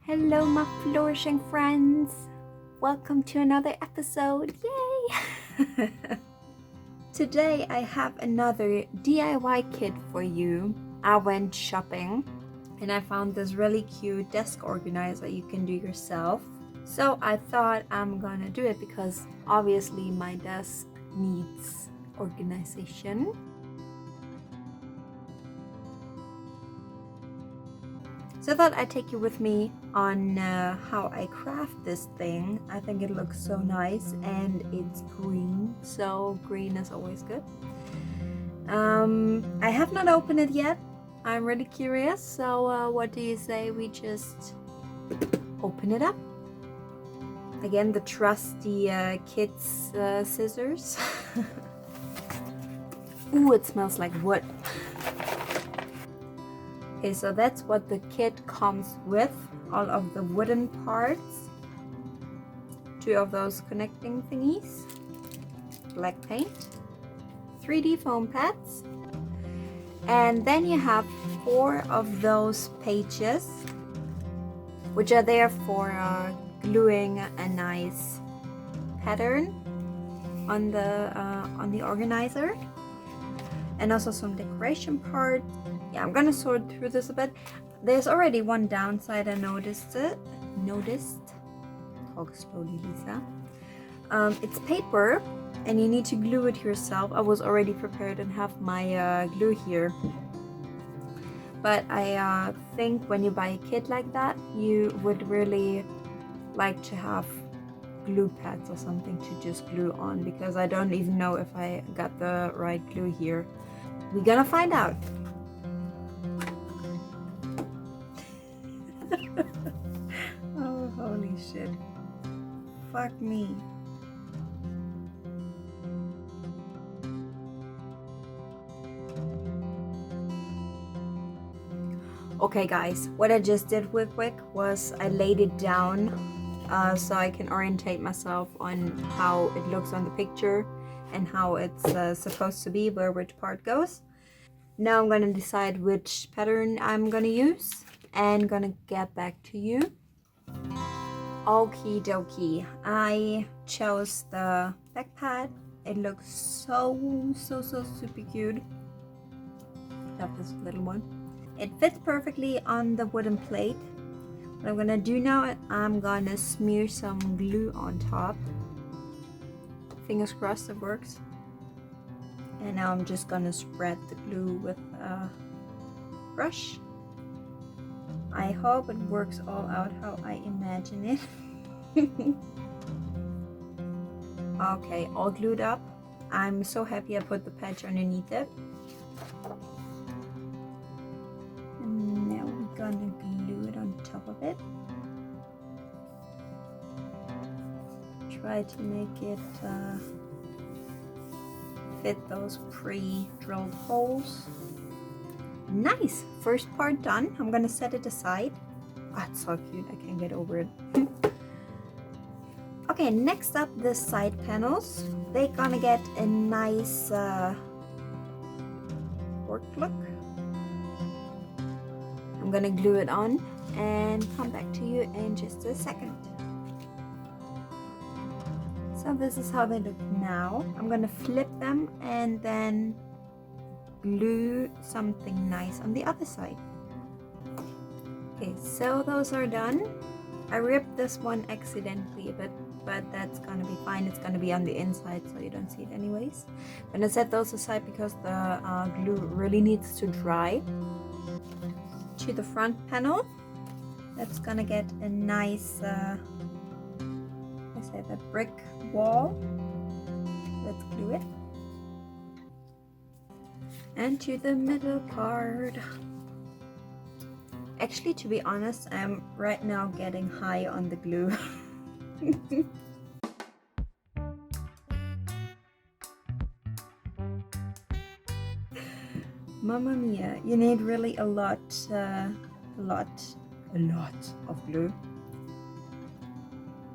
Hello, my flourishing friends. Welcome to another episode. Yay! Today I have another DIY kit for you. I went shopping and I found this really cute desk organizer you can do yourself. So I thought I'm gonna do it because obviously my desk needs organization. So I thought I'd take you with me on how I craft this thing. I think it looks so nice and it's green, so green is always good. I have not opened it yet. I'm really curious, so what do you say we just open it up? Again, the trusty kids scissors. Ooh, it smells like wood. Okay, so that's what the kit comes with, all of the wooden parts, 2 of those connecting thingies, black paint, 3D foam pads, and then you have 4 of those pages, which are there for gluing a nice pattern on the organizer, and also some decoration parts. Yeah, I'm gonna sort through this a bit. There's already one downside I noticed. Talk slowly, Lisa. It's paper and you need to glue it yourself. I was already prepared and have my glue here. But I think when you buy a kit like that, you would really like to have glue pads or something to just glue on, because I don't even know if I got the right glue here. We're gonna find out. Oh, holy shit. Fuck me. Okay guys, what I just did real quick was I laid it down so I can orientate myself on how it looks on the picture and how it's supposed to be, where which part goes. Now I'm gonna decide which pattern I'm gonna use and gonna get back to you. Okie dokie, I chose the back pad. It looks so super cute. Love this little one. It fits perfectly on the wooden plate. What I'm gonna do now, I'm gonna smear some glue on top. Fingers crossed it works. And now I'm just gonna spread the glue with a brush. I hope it works all out how I imagine it. Okay, all glued up. I'm so happy I put the patch underneath it. And now we're gonna glue it on top of it. Try to make it fit those pre-drilled holes. Nice! First part done. I'm gonna set it aside. Oh, it's so cute. I can't get over it. Okay, next up, the side panels. They're gonna get a nice work look. I'm gonna glue it on and come back to you in just a second. So this is how they look now. I'm gonna flip them and then glue something nice on the other side. Okay, so those are done. I ripped this one accidentally a bit, but that's gonna be fine. It's gonna be on the inside, so you don't see it anyways. I'm gonna set those aside because the glue really needs to dry. To the front panel, that's gonna get a nice, a brick wall. Let's glue it. And to the middle part. Actually, to be honest, I'm right now getting high on the glue. Mamma mia, you need really a lot of glue.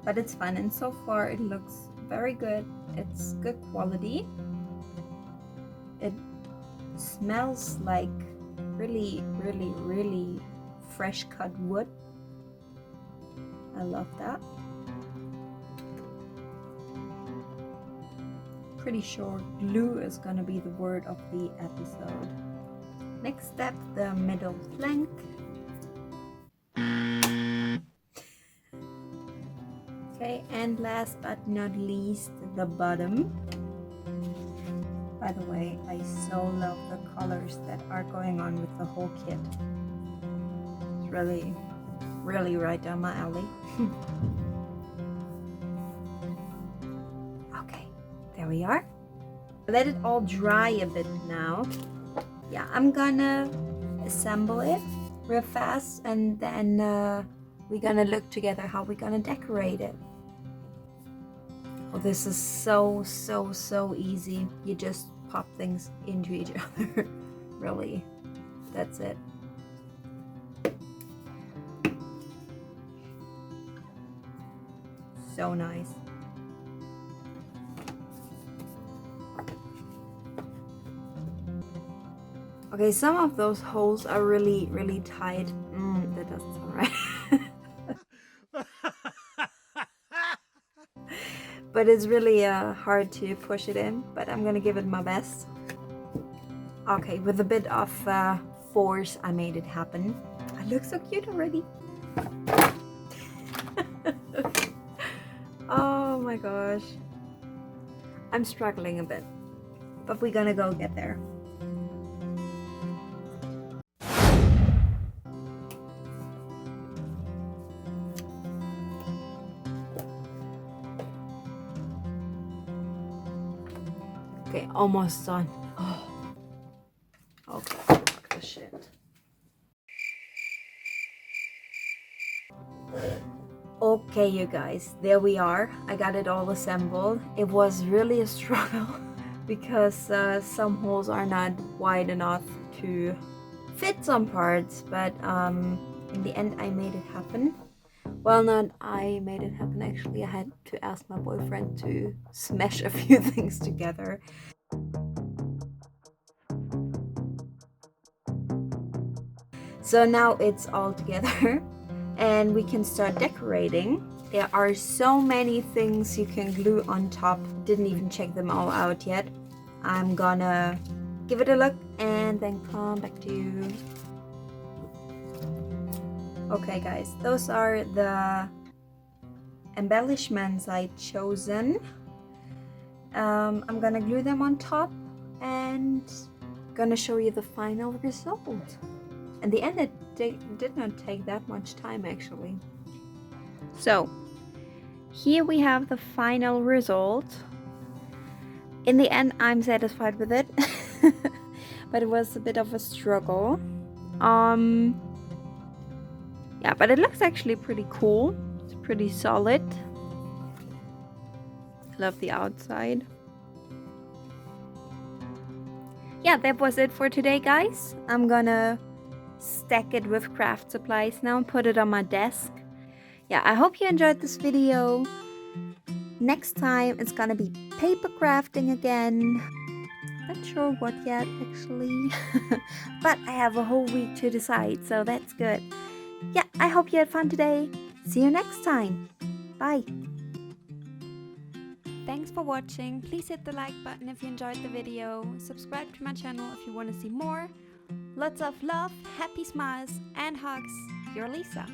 But it's fun, and so far it looks very good. It's good quality. It smells like really fresh cut wood. I love that. Pretty sure glue is gonna be the word of the episode. Next step, the middle flank. Okay, and last but not least, the bottom. By the way, I so love the colors that are going on with the whole kit. It's really, really right down my alley. Okay, there we are. Let it all dry a bit now. Yeah, I'm gonna assemble it real fast, and then we're gonna look together how we're gonna decorate it. Oh, this is so easy. You just pop things into each other. Really, that's it. So nice. Okay, some of those holes are really tight. That doesn't sound right. But it's really hard to push it in, but I'm gonna give it my best. Okay, with a bit of force, I made it happen. I look so cute already. Oh my gosh. I'm struggling a bit, but we're gonna go get there. Okay, almost done. Oh. Okay, fuck the shit. Okay, you guys, there we are. I got it all assembled. It was really a struggle because some holes are not wide enough to fit some parts, but in the end I made it happen. Well, not I made it happen, actually. I had to ask my boyfriend to smash a few things together. So now it's all together and we can start decorating. There are so many things you can glue on top. Didn't even check them all out yet. I'm gonna give it a look and then come back to you. Okay guys, those are the embellishments I chosen. I'm gonna glue them on top and gonna show you the final result. In the end, it did not take that much time actually. So here we have the final result. In the end, I'm satisfied with it, but it was a bit of a struggle. Yeah, but it looks actually pretty cool. It's pretty solid. Love the outside. Yeah, that was it for today, guys. I'm gonna stack it with craft supplies now and put it on my desk. Yeah, I hope you enjoyed this video. Next time it's gonna be paper crafting again. Not sure what yet actually. But I have a whole week to decide, so that's good. Yeah, I hope you had fun today. See you next time. Bye. Thanks for watching. Please hit the like button if you enjoyed the video. Subscribe to my channel if you want to see more. Lots of love, happy smiles and hugs. Your Lisa.